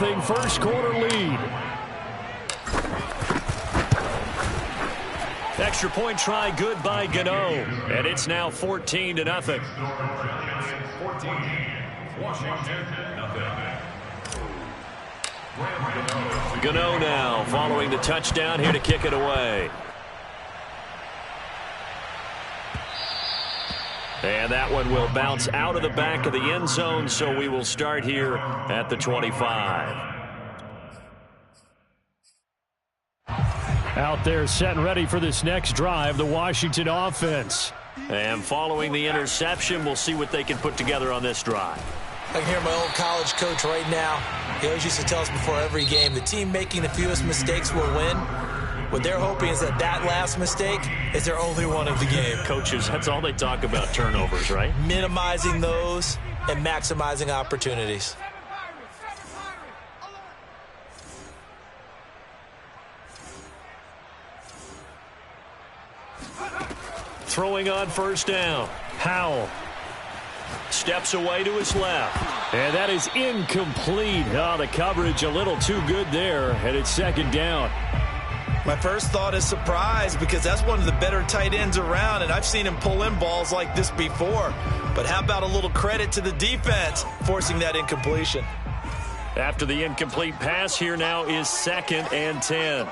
2-0 first quarter lead. Extra point try good by Gano. And it's now 14-0. Gano now following the touchdown here to kick it away. And that one will bounce out of the back of the end zone, so we will start here at the 25. Out there set and ready for this next drive, the Washington offense. And following the interception, we'll see what they can put together on this drive. I can hear my old college coach right now. He always used to tell us before every game, the team making the fewest mistakes will win. What they're hoping is that last mistake is their only one of the game. Coaches, that's all they talk about, turnovers, right? Minimizing those and maximizing opportunities. Throwing on first down. Howell steps away to his left. And that is incomplete. Oh, the coverage a little too good there. And it's second down. My first thought is surprise, because that's one of the better tight ends around, and I've seen him pull in balls like this before. But how about a little credit to the defense forcing that incompletion? After the incomplete pass, here now is 2nd and 10.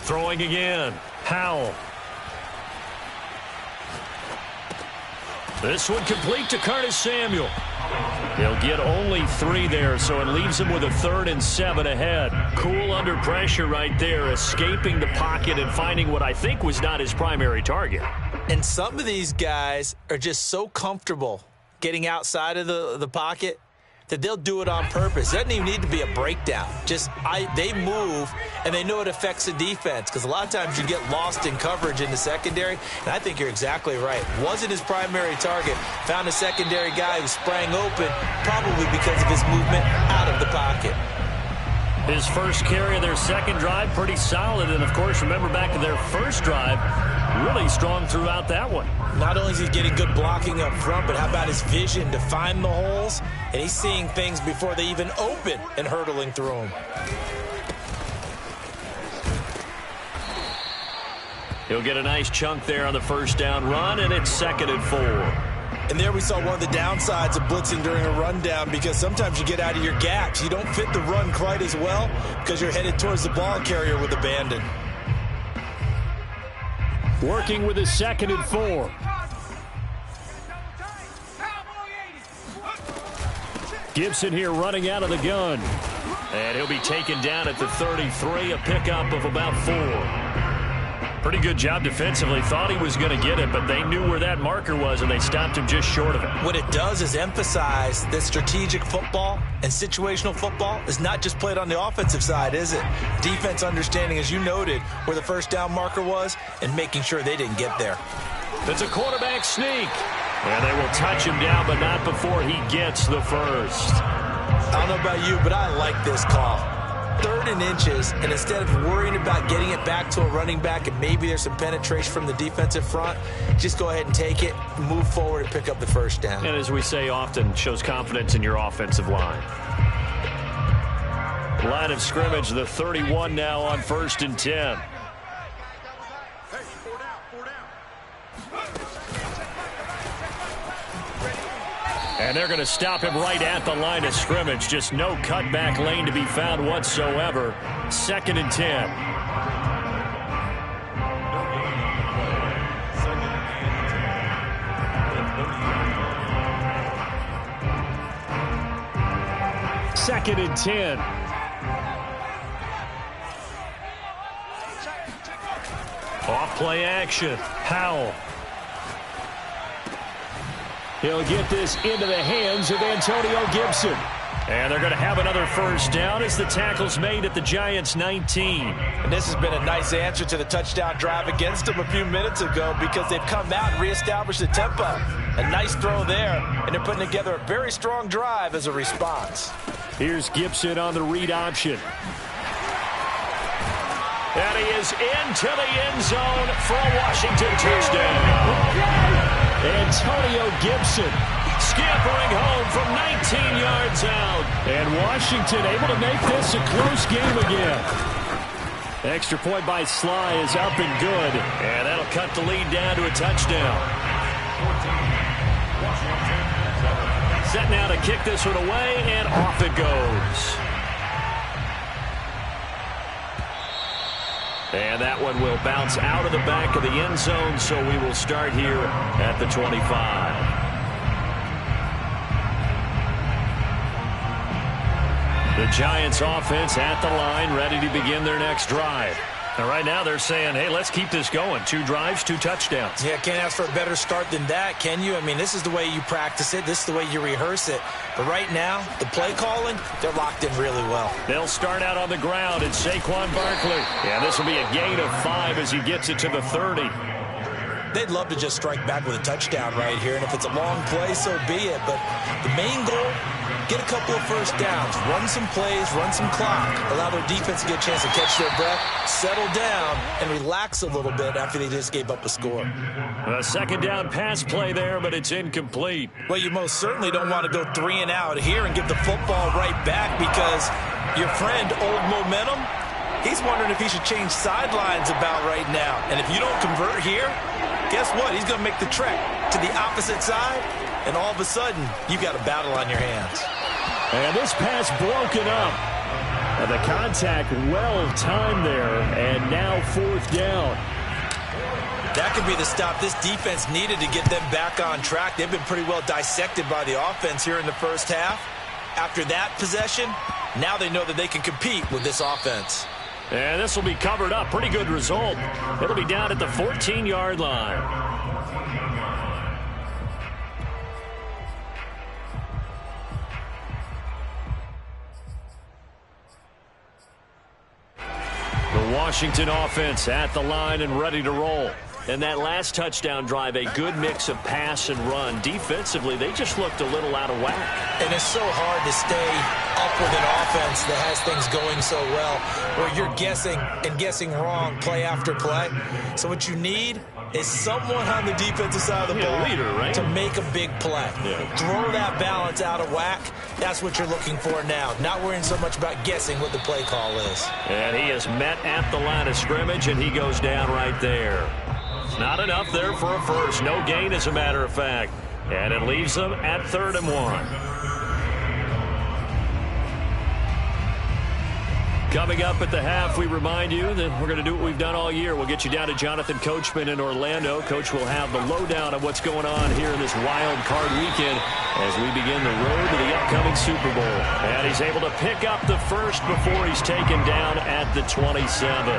Throwing again. Howell. This one complete to Curtis Samuel. He'll get only 3 there, so it leaves him with a 3rd and 7 ahead. Cool under pressure right there, escaping the pocket and finding what I think was not his primary target. And some of these guys are just so comfortable getting outside of the pocket that they'll do it on purpose. It doesn't even need to be a breakdown. They move, and they know it affects the defense, because a lot of times you get lost in coverage in the secondary, and I think you're exactly right. Wasn't his primary target. Found a secondary guy who sprang open, probably because of his movement out of the pocket. His first carry of their second drive, pretty solid. And, of course, remember back to their first drive, really strong throughout that one. Not only is he getting good blocking up front, but how about his vision to find the holes? And he's seeing things before they even open and hurtling through them. He'll get a nice chunk there on the first down run, and it's 2nd and 4. And there we saw one of the downsides of blitzing during a rundown, because sometimes you get out of your gaps. You don't fit the run quite as well because you're headed towards the ball carrier with abandon. Working with a 2nd and 4. Gibson here running out of the gun. And he'll be taken down at the 33, a pickup of about 4. Pretty good job defensively. Thought he was going to get it, but they knew where that marker was, and they stopped him just short of it. What it does is emphasize that strategic football and situational football is not just played on the offensive side, is it? Defense understanding, as you noted, where the first down marker was and making sure they didn't get there. It's a quarterback sneak. And they will touch him down, but not before he gets the first. I don't know about you, but I like this call. 3rd and inches, and instead of worrying about getting it back to a running back and maybe there's some penetration from the defensive front, just go ahead and take it, move forward, and pick up the first down. And as we say often, shows confidence in your offensive line. Line of scrimmage, the 31 now on 1st and 10. And they're going to stop him right at the line of scrimmage. Just no cutback lane to be found whatsoever. 2nd and 10. Second and 10. Off play action. Howell. He'll get this into the hands of Antonio Gibson. And they're going to have another first down as the tackle's made at the Giants' 19. And this has been a nice answer to the touchdown drive against them a few minutes ago, because they've come out and reestablished the tempo. A nice throw there, and they're putting together a very strong drive as a response. Here's Gibson on the read option. And he is into the end zone for a Washington touchdown. Antonio Gibson scampering home from 19 yards out. And Washington able to make this a close game again. Extra point by Sly is up and good. And that'll cut the lead down to a touchdown. Set now to kick this one away, and off it goes. And that one will bounce out of the back of the end zone, so we will start here at the 25. The Giants offense at the line, ready to begin their next drive. And right now they're saying, hey, let's keep this going. 2 drives, 2 touchdowns. Yeah, can't ask for a better start than that, can you? I mean, this is the way you practice it. This is the way you rehearse it. But right now, the play calling, they're locked in really well. They'll start out on the ground. It's Saquon Barkley. Yeah, this will be a gain of 5 as he gets it to the 30. They'd love to just strike back with a touchdown right here. And if it's a long play, so be it. But the main goal, get a couple of first downs, run some plays, run some clock, allow their defense to get a chance to catch their breath, settle down, and relax a little bit after they just gave up a score. A second down pass play there, but it's incomplete. Well, you most certainly don't want to go 3 and out here and give the football right back, because your friend, Old Momentum, he's wondering if he should change sidelines about right now. And if you don't convert here, guess what? He's going to make the trek to the opposite side, and all of a sudden, you've got a battle on your hands. And this pass broken up. And the contact well timed there, and now 4th down. That could be the stop this defense needed to get them back on track. They've been pretty well dissected by the offense here in the first half. After that possession, now they know that they can compete with this offense. And this will be covered up. Pretty good result. It'll be down at the 14-yard line. The Washington offense at the line and ready to roll. And that last touchdown drive, a good mix of pass and run. Defensively, they just looked a little out of whack. And it's so hard to stay up with an offense that has things going so well, where you're guessing and guessing wrong play after play. So what you need is someone on the defensive side of the ball leader, right? to make a big play. Yeah. Throw that balance out of whack. That's what you're looking for now. Not worrying so much about guessing what the play call is. And he is met at the line of scrimmage, and he goes down right there. Not enough there for a first. No gain, as a matter of fact. And it leaves them at 3rd and 1. Coming up at the half, we remind you that we're going to do what we've done all year. We'll get you down to Jonathan Coachman in Orlando. Coach will have the lowdown of what's going on here in this wild card weekend as we begin the road to the upcoming Super Bowl. And he's able to pick up the first before he's taken down at the 27.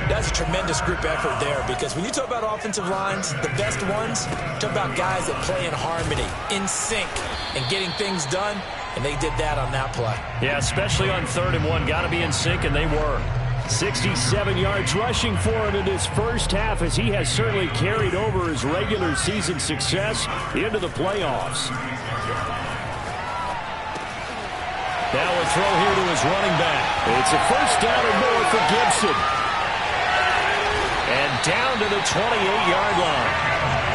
That's a tremendous group effort there, because when you talk about offensive lines, the best ones, talk about guys that play in harmony, in sync, and getting things done, and they did that on that play. Yeah, especially on 3rd and 1. Got to be in sync, and they were. 67 yards rushing for him in this first half, as he has certainly carried over his regular season success into the playoffs. Now a throw here to his running back. It's a first down or more for Gibson. And down to the 28-yard line.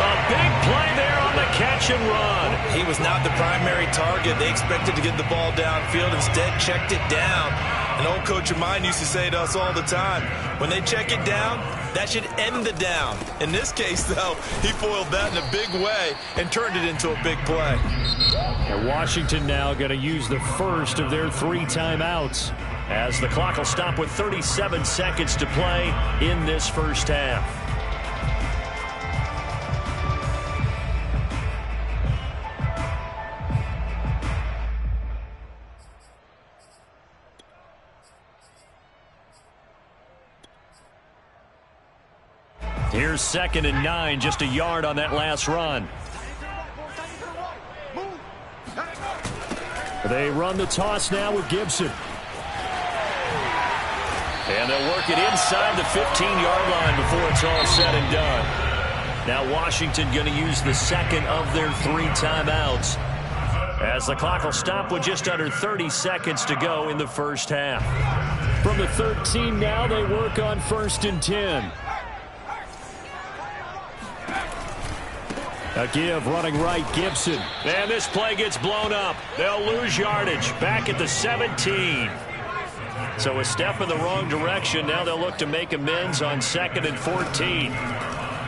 A big play there on the catch and run. He was not the primary target. They expected to get the ball downfield. Instead, checked it down. An old coach of mine used to say to us all the time, when they check it down, that should end the down. In this case, though, he foiled that in a big way and turned it into a big play. And Washington now going to use the first of their 3 timeouts, as the clock will stop with 37 seconds to play in this first half. Here's 2nd and 9, just a yard on that last run. They run the toss now with Gibson. And they'll work it inside the 15-yard line before it's all said and done. Now Washington going to use the second of their 3 timeouts, as the clock will stop with just under 30 seconds to go in the first half. From the 13 now, they work on 1st and 10. A give running right, Gibson. And this play gets blown up. They'll lose yardage back at the 17. So a step in the wrong direction. Now they'll look to make amends on 2nd and 14.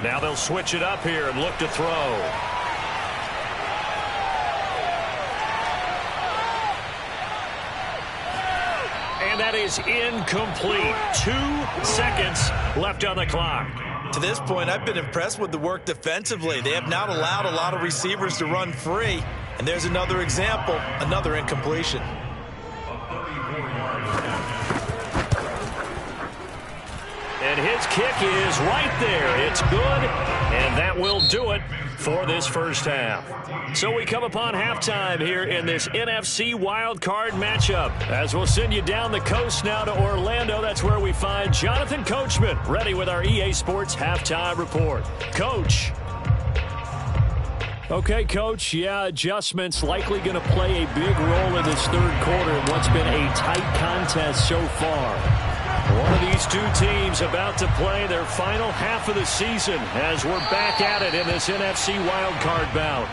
Now they'll switch it up here and look to throw. And that is incomplete. 2 seconds left on the clock. To this point, I've been impressed with the work defensively. They have not allowed a lot of receivers to run free. And there's another example, another incompletion. And his kick is right there. It's good, and that will do it for this first half. So we come upon halftime here in this NFC wildcard matchup. As we'll send you down the coast now to Orlando, that's where we find Jonathan Coachman, ready with our EA Sports halftime report. Coach. Okay, Coach, yeah, adjustments likely going to play a big role in this third quarter in what's been a tight contest so far. One of these two teams about to play their final half of the season as we're back at it in this NFC wildcard bout.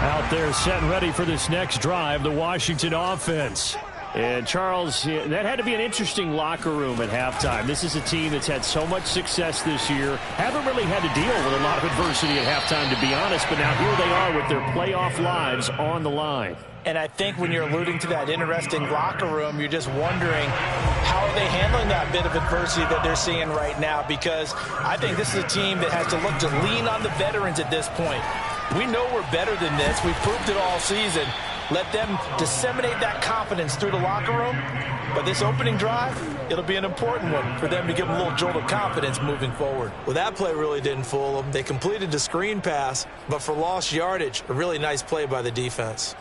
Out there set and ready for this next drive, the Washington offense. And, Charles, that had to be an interesting locker room at halftime. This is a team that's had so much success this year. Haven't really had to deal with a lot of adversity at halftime, to be honest. But now here they are with their playoff lives on the line. And I think when you're alluding to that interesting locker room, you're just wondering how are they handling that bit of adversity that they're seeing right now? Because I think this is a team that has to look to lean on the veterans at this point. We know we're better than this. We've proved it all season. Let them disseminate that confidence through the locker room. But this opening drive, it'll be an important one for them to give them a little jolt of confidence moving forward. Well, that play really didn't fool them. They completed the screen pass, but for lost yardage, a really nice play by the defense.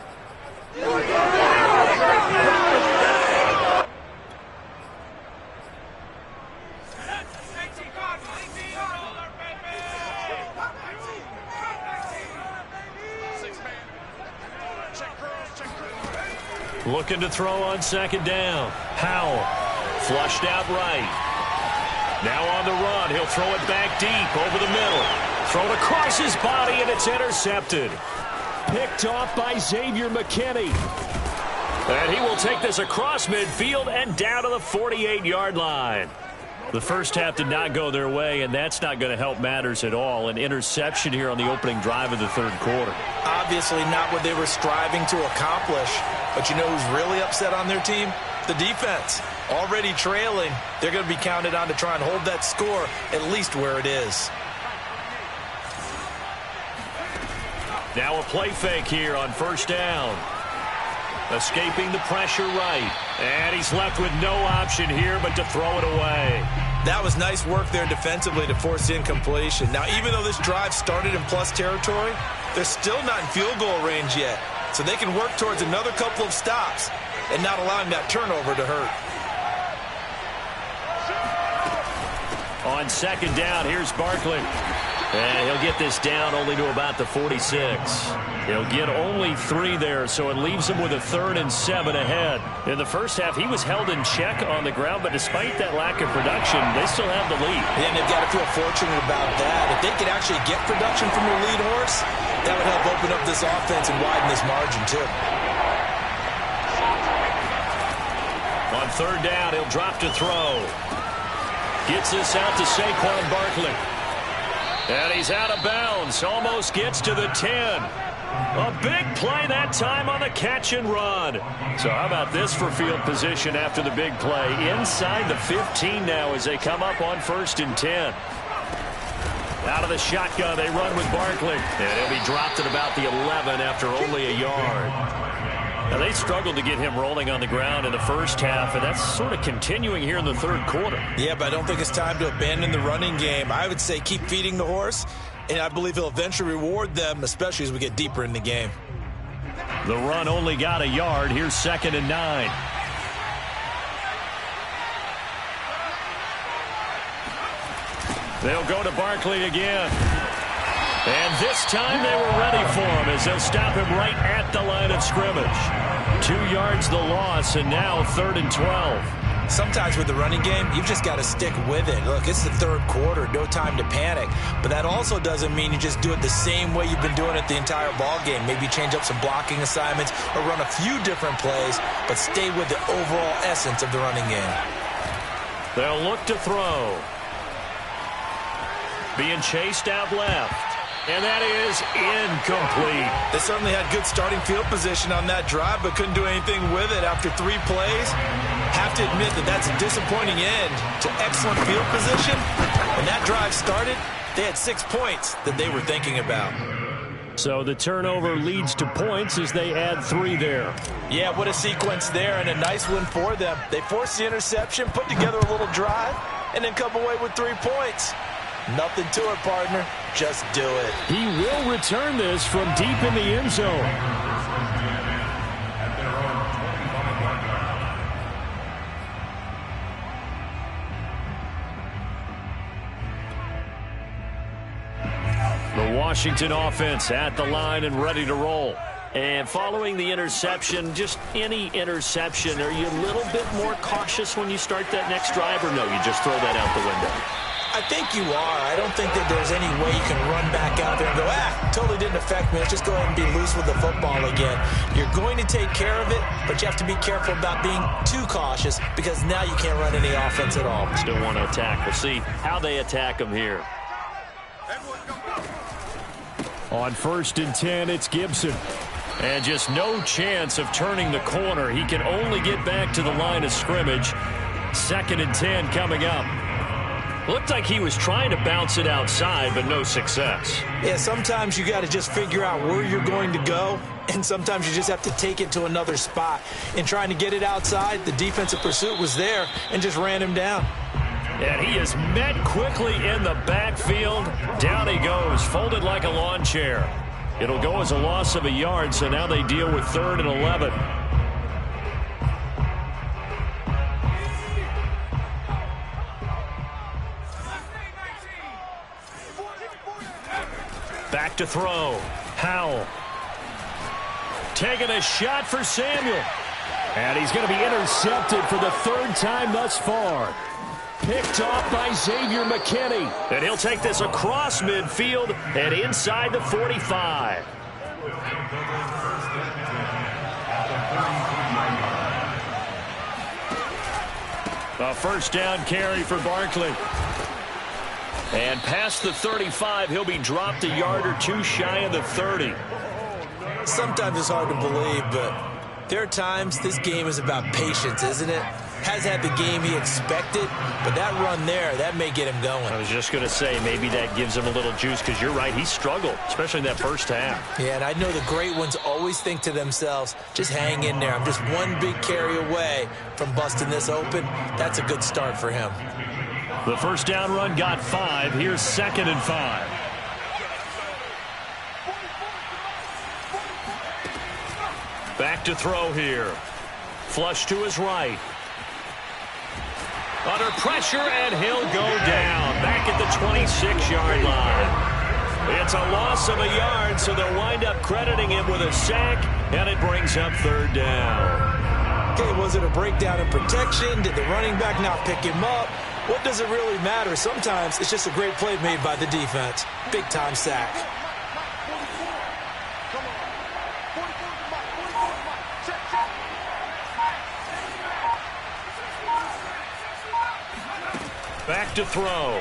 Looking to throw on 2nd down. Howell flushed out right. Now on the run. He'll throw it back deep over the middle. Thrown across his body, and it's intercepted. Picked off by Xavier McKinney. And he will take this across midfield and down to the 48-yard line. The first half did not go their way, and that's not going to help matters at all. An interception here on the opening drive of the third quarter. Obviously not what they were striving to accomplish. But you know who's really upset on their team? The defense. Already trailing. They're going to be counted on to try and hold that score at least where it is. Now a play fake here on 1st down. Escaping the pressure right. And he's left with no option here but to throw it away. That was nice work there defensively to force incompletion. Now, even though this drive started in plus territory, they're still not in field goal range yet. So they can work towards another couple of stops and not allowing that turnover to hurt. On 2nd down, here's Barkley. And he'll get this down only to about the 46. He'll get only 3 there, so it leaves him with a 3rd and 7 ahead. In the first half, he was held in check on the ground, but despite that lack of production, they still have the lead. And they've got to feel fortunate about that. If they could actually get production from their lead horse, that would help open up this offense and widen this margin, too. On 3rd down, he'll drop to throw. Gets this out to Saquon Barkley. And he's out of bounds. Almost gets to the 10. A big play that time on the catch and run. So how about this for field position after the big play? Inside the 15 now as they come up on 1st and 10. Out of the shotgun, they run with Barkley. And he'll be dropped at about the 11 after only a yard. Now, they struggled to get him rolling on the ground in the first half, and that's sort of continuing here in the third quarter. Yeah, but I don't think it's time to abandon the running game. I would say keep feeding the horse, and I believe he'll eventually reward them, especially as we get deeper in the game. The run only got a yard. Here's 2nd and 9. They'll go to Barkley again. And this time they were ready for him as they'll stop him right at the line of scrimmage. 2 yards the loss, and now 3rd and 12. Sometimes with the running game, you've just got to stick with it. Look, it's the 3rd quarter, no time to panic. But that also doesn't mean you just do it the same way you've been doing it the entire ball game. Maybe change up some blocking assignments or run a few different plays, but stay with the overall essence of the running game. They'll look to throw. Being chased out left. And that is incomplete. They certainly had good starting field position on that drive, but couldn't do anything with it after 3 plays. Have to admit that that's a disappointing end to excellent field position. When that drive started, they had 6 points that they were thinking about. So the turnover leads to points as they add 3 there. Yeah, what a sequence there, and a nice win for them. They forced the interception, put together a little drive, and then come away with 3 points. Nothing to it, partner. Just do it. He will return this from deep in the end zone. The Washington offense at the line and ready to roll. And following the interception, just any interception, are you a little bit more cautious when you start that next drive, or no, you just throw that out the window? I think you are. I don't think that there's any way you can run back out there and go, totally didn't affect me. Let's just go ahead and be loose with the football again. You're going to take care of it, but you have to be careful about being too cautious because now you can't run any offense at all. Still want to attack. We'll see how they attack them here. On 1st and 10, it's Gibson. And just no chance of turning the corner. He can only get back to the line of scrimmage. 2nd and 10 coming up. Looked like he was trying to bounce it outside, but no success. Yeah, sometimes you got to just figure out where you're going to go, and sometimes you just have to take it to another spot. In trying to get it outside, the defensive pursuit was there and just ran him down. And he is met quickly in the backfield. Down he goes, folded like a lawn chair. It'll go as a loss of a yard, so now they deal with 3rd and 11. Back to throw. Howell. Taking a shot for Samuel. And he's going to be intercepted for the 3rd time thus far. Picked off by Xavier McKinney. And he'll take this across midfield and inside the 45. A 1st down carry for Barkley. And past the 35, he'll be dropped a yard or 2 shy of the 30. Sometimes it's hard to believe, but there are times this game is about patience, isn't it? Has had the game he expected, but that run there, that may get him going. I was just going to say, maybe that gives him a little juice, because you're right, he struggled, especially in that 1st half. Yeah, and I know the great ones always think to themselves, just hang in there. I'm just one big carry away from busting this open. That's a good start for him. The 1st down run got 5. Here's 2nd and 5. Back to throw here. Flush to his right. Under pressure, and he'll go down. Back at the 26-yard line. It's a loss of a yard, so they'll wind up crediting him with a sack, and it brings up 3rd down. Okay, was it a breakdown in protection? Did the running back not pick him up? What does it really matter? Sometimes it's just a great play made by the defense. Big-time sack. Back to throw.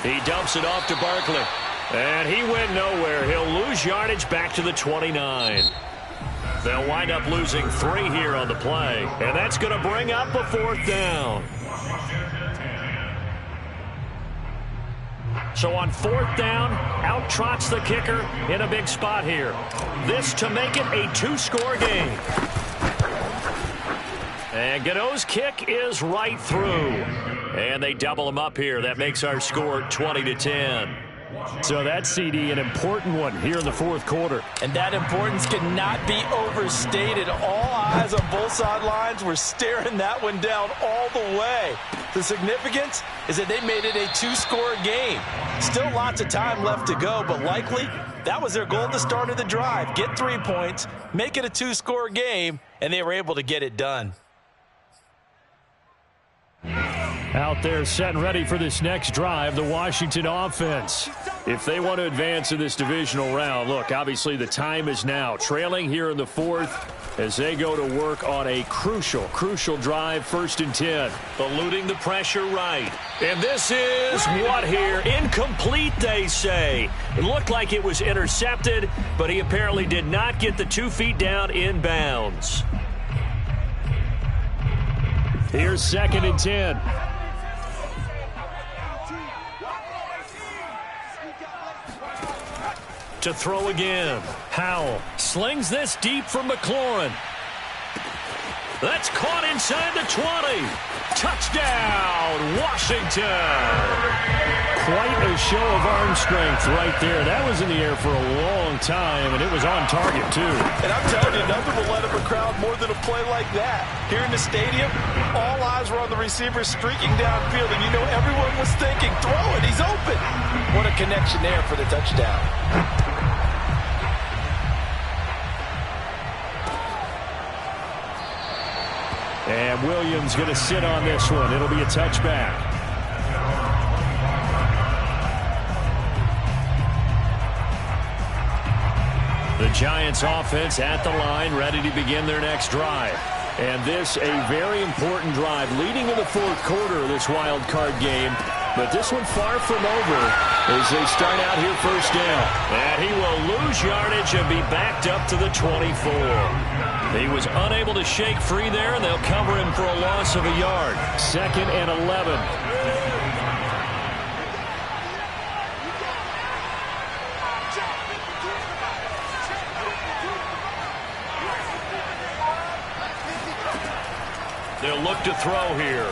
He dumps it off to Barkley. And he went nowhere. He'll lose yardage back to the 29. They'll wind up losing 3 here on the play. And that's going to bring up a 4th down. So on 4th down, out trots the kicker in a big spot here. This to make it a 2-score game. And Gano's kick is right through. And they double him up here. That makes our score 20-10. So that CD, an important one here in the fourth quarter. And that importance cannot be overstated. All eyes on both sidelines were staring that one down all the way. The significance is that they made it a two-score game. Still lots of time left to go, but likely that was their goal at the start of the drive. Get 3 points, make it a two-score game, and they were able to get it done. Out there set and ready for this next drive, the Washington offense. If they want to advance in this divisional round, look, obviously the time is now. Trailing here in the fourth as they go to work on a crucial drive, 1st and 10. Eluding the pressure right. And this is what here? Incomplete, they say. It looked like it was intercepted, but he apparently did not get the 2 feet down in bounds. Here's 2nd and 10. To throw again. Howell slings this deep from McLaurin. That's caught inside the 20. Touchdown, Washington. Quite a show of arm strength right there. That was in the air for a long time, and it was on target, too. And I'm telling you, nothing will let up a crowd more than a play like that. Here in the stadium, all eyes were on the receiver streaking downfield, and you know everyone was thinking, throw it, he's open. What a connection there for the touchdown. And Williams going to sit on this one. It'll be a touchback. The Giants offense at the line, ready to begin their next drive. And this a very important drive leading in the fourth quarter of this wild card game. But this one far from over as they start out here 1st down. And he will lose yardage and be backed up to the 24. He was unable to shake free there, and they'll cover him for a loss of a yard. 2nd and 11. They'll look to throw here.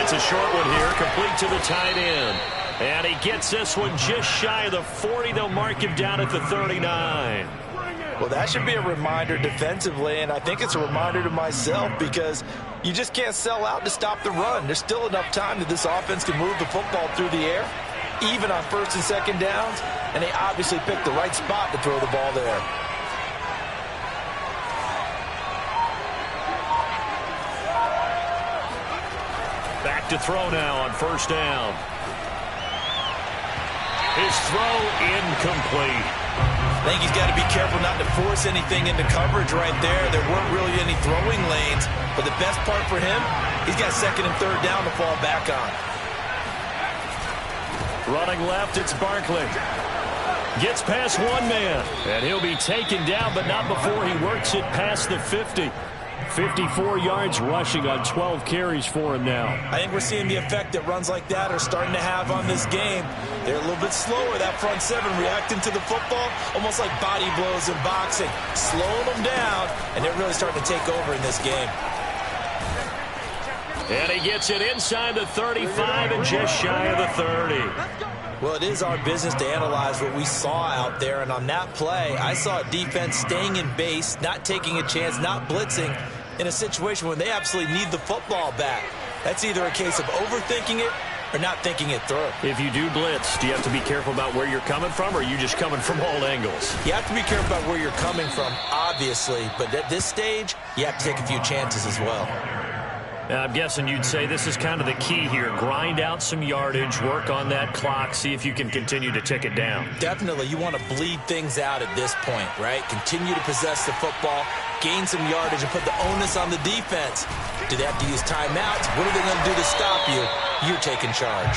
It's a short one here, complete to the tight end. And he gets this one just shy of the 40. They'll mark him down at the 39. Well, that should be a reminder defensively, and I think it's a reminder to myself because you just can't sell out to stop the run. There's still enough time that this offense can move the football through the air, even on 1st and 2nd downs, and they obviously picked the right spot to throw the ball there. Back to throw now on 1st down. His throw incomplete. I think he's got to be careful not to force anything into coverage right there. There weren't really any throwing lanes, but the best part for him, he's got 2nd and 3rd down to fall back on. Running left, it's Barkley. Gets past one man, and he'll be taken down, but not before he works it past the 50. 54 yards rushing on 12 carries for him now. I think we're seeing the effect that runs like that are starting to have on this game. They're a little bit slower, that front seven, reacting to the football, almost like body blows in boxing, slowing them down, and they're really starting to take over in this game. And he gets it inside the 35 and just shy of the 30. Well, it is our business to analyze what we saw out there, and on that play, I saw a defense staying in base, not taking a chance, not blitzing in a situation when they absolutely need the football back. That's either a case of overthinking it or not thinking it through. If you do blitz, do you have to be careful about where you're coming from, or are you just coming from all angles? You have to be careful about where you're coming from, obviously, but at this stage, you have to take a few chances as well. I'm guessing you'd say this is kind of the key here. Grind out some yardage, work on that clock, see if you can continue to tick it down. Definitely. You want to bleed things out at this point, right? Continue to possess the football, gain some yardage, and put the onus on the defense. Do they have to use timeouts? What are they going to do to stop you? You're taking charge.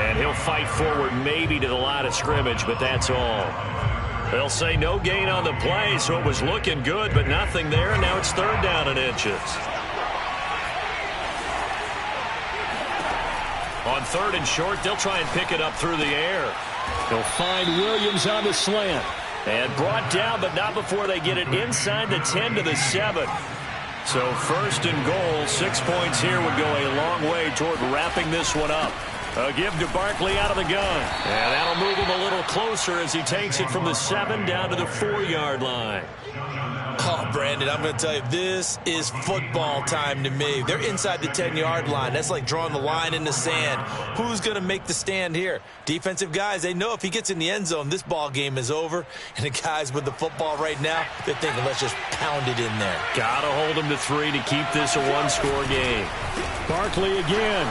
And he'll fight forward maybe to the line of scrimmage, but that's all. They'll say no gain on the play, so it was looking good, but nothing there. Now it's 3rd down and inches. On 3rd and short, they'll try and pick it up through the air. They'll find Williams on the slant. And brought down, but not before they get it inside the 10 to the 7. So 1st and goal, 6 points here would go a long way toward wrapping this one up. A give to Barkley out of the gun. And that'll move him a little closer as he takes it from the 7 down to the 4-yard line. Oh, Brandon, I'm going to tell you, this is football time to me. They're inside the 10-yard line. That's like drawing the line in the sand. Who's going to make the stand here? Defensive guys, they know if he gets in the end zone, this ball game is over. And the guys with the football right now, they're thinking, let's just pound it in there. Got to hold him to 3 to keep this a one-score game. Barkley again.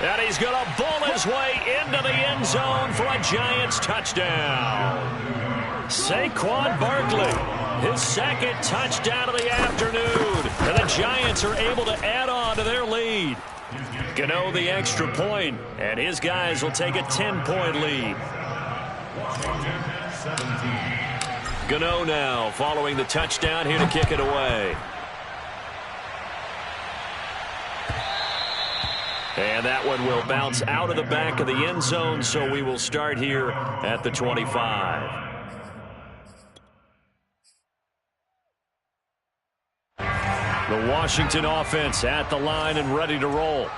And he's going to bull his way into the end zone for a Giants touchdown. Saquon Barkley, his second touchdown of the afternoon. And the Giants are able to add on to their lead. Gano the extra point, and his guys will take a 10-point lead. Gano now following the touchdown here to kick it away. And that one will bounce out of the back of the end zone, so we will start here at the 25. The Washington offense at the line and ready to roll.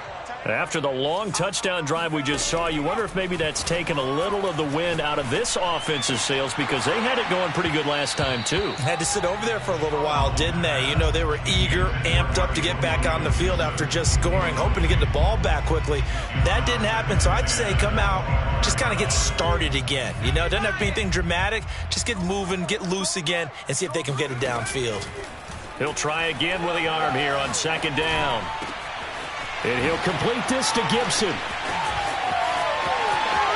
After the long touchdown drive we just saw, you wonder if maybe that's taken a little of the wind out of this offense's sails because they had it going pretty good last time, too. Had to sit over there for a little while, didn't they? You know, they were eager, amped up to get back on the field after just scoring, hoping to get the ball back quickly. That didn't happen, so I'd say come out, just kind of get started again. You know, it doesn't have to be anything dramatic. Just get moving, get loose again, and see if they can get it downfield. He'll try again with the arm here on second down. And he'll complete this to Gibson.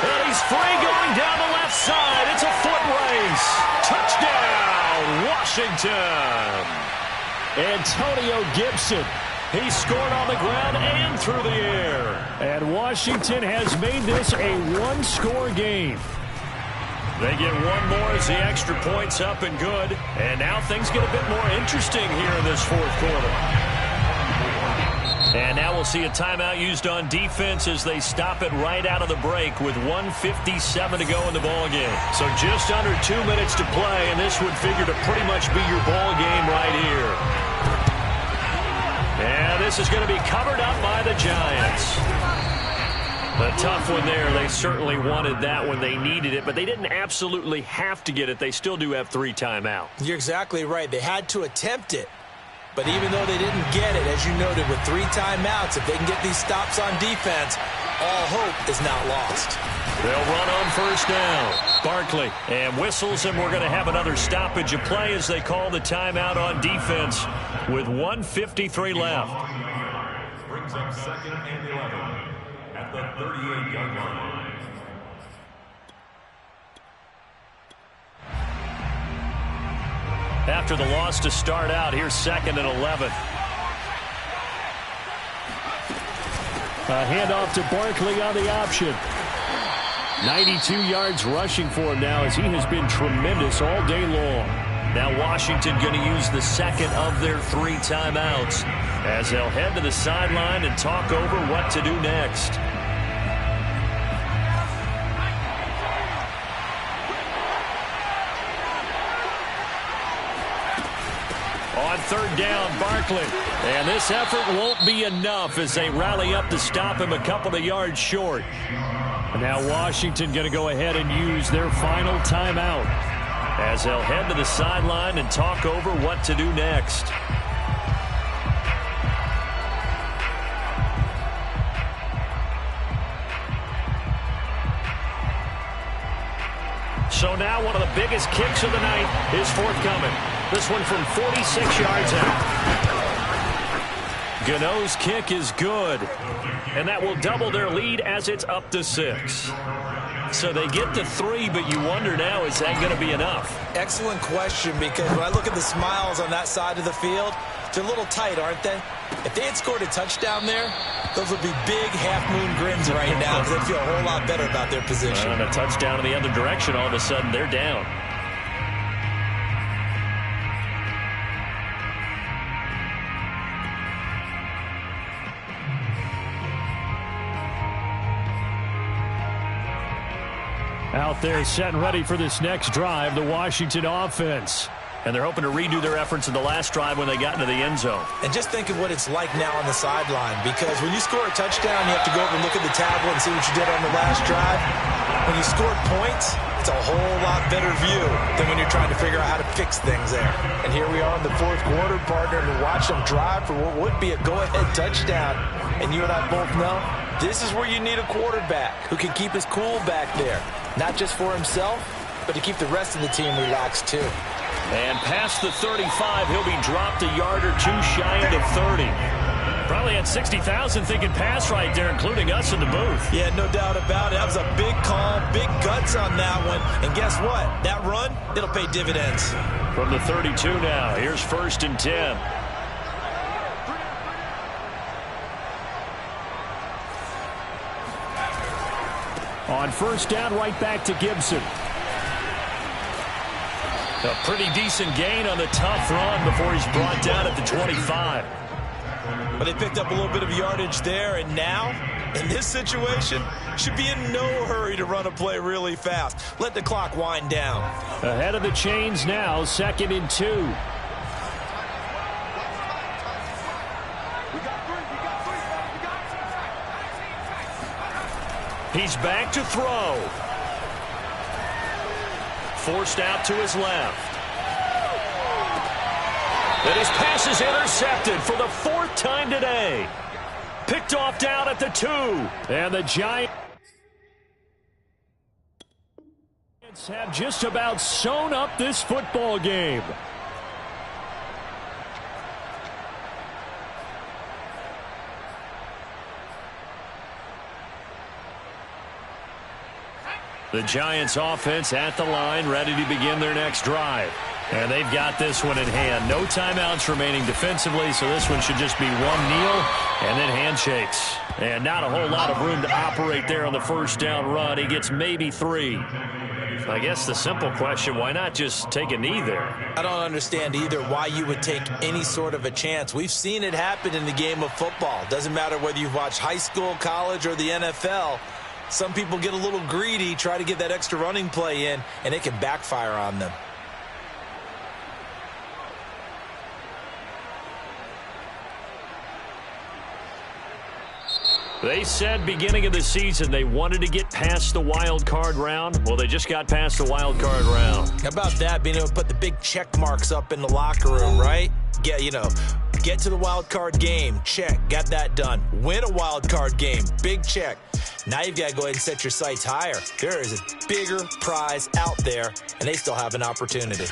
And he's free going down the left side. It's a foot race. Touchdown, Washington. Antonio Gibson. He scored on the ground and through the air. And Washington has made this a one-score game. They get one more as the extra point's up and good. And now things get a bit more interesting here in this fourth quarter. And now we'll see a timeout used on defense as they stop it right out of the break with 1:57 to go in the ballgame. So just under 2 minutes to play, and this would figure to pretty much be your ball game right here. And this is going to be covered up by the Giants. A tough one there. They certainly wanted that when they needed it, but they didn't absolutely have to get it. They still do have 3 timeouts. You're exactly right. They had to attempt it. But even though they didn't get it, as you noted, with 3 timeouts, if they can get these stops on defense, all hope is not lost. They'll run on first down. Barkley and whistles, and we're going to have another stoppage of play as they call the timeout on defense with 1:53 left. Brings up second and 11 at the 38-yard line. After the loss to start out, here's second and 11. A handoff to Barkley on the option. 92 yards rushing for him now as he has been tremendous all day long. Now Washington going to use the second of their 3 timeouts as they'll head to the sideline and talk over what to do next. On third down, Barkley. And this effort won't be enough as they rally up to stop him a couple of yards short. And now Washington going to go ahead and use their final timeout as they'll head to the sideline and talk over what to do next. So now one of the biggest kicks of the night is forthcoming. This one from 46 yards out. Gano's kick is good. And that will double their lead as it's up to 6. So they get to 3, but you wonder now, is that going to be enough? Excellent question, because when I look at the smiles on that side of the field, they're a little tight, aren't they? If they had scored a touchdown there, those would be big half-moon grins right now because they feel a whole lot better about their position. And a touchdown in the other direction, all of a sudden they're down. Out there set and ready for this next drive, the Washington offense. And they're hoping to redo their efforts in the last drive when they got into the end zone. And just think of what it's like now on the sideline, because when you score a touchdown, you have to go over and look at the tablet and see what you did on the last drive. When you scored points, it's a whole lot better view than when you're trying to figure out how to fix things there. And here we are in the fourth quarter, partner, and watch them drive for what would be a go-ahead touchdown. And you and I both know this is where you need a quarterback who can keep his cool back there, not just for himself, but to keep the rest of the team relaxed too. And past the 35, he'll be dropped a yard or two shy of the 30. Probably had 60,000 thinking pass right there, including us in the booth. Yeah, no doubt about it. That was a big call, big guts on that one. And guess what? That run, it'll pay dividends. From the 32 now, here's 1st and 10. On 1st down, right back to Gibson. A pretty decent gain on the tough run before he's brought down at the 25. But they picked up a little bit of yardage there, and now, in this situation, should be in no hurry to run a play really fast. Let the clock wind down. Ahead of the chains now, 2nd and 2. He's back to throw. Forced out to his left. And his pass is intercepted for the 4th time today. Picked off down at the 2. And the Giants have just about sewn up this football game. The Giants offense at the line, ready to begin their next drive. And they've got this one in hand. No timeouts remaining defensively, so this one should just be one kneel and then handshakes. And not a whole lot of room to operate there on the 1st down run. He gets maybe 3. I guess the simple question, why not just take a knee there? I don't understand either why you would take any sort of a chance. We've seen it happen in the game of football. Doesn't matter whether you've watched high school, college, or the NFL. Some people get a little greedy, try to get that extra running play in, and it can backfire on them. They said beginning of the season they wanted to get past the wild card round. Well, they just got past the wild card round. How about that, being able to put the big check marks up in the locker room, right? Get to the wild card game, check, got that done. Win a wild card game, big check. Now you've got to go ahead and set your sights higher. There is a bigger prize out there, and they still have an opportunity.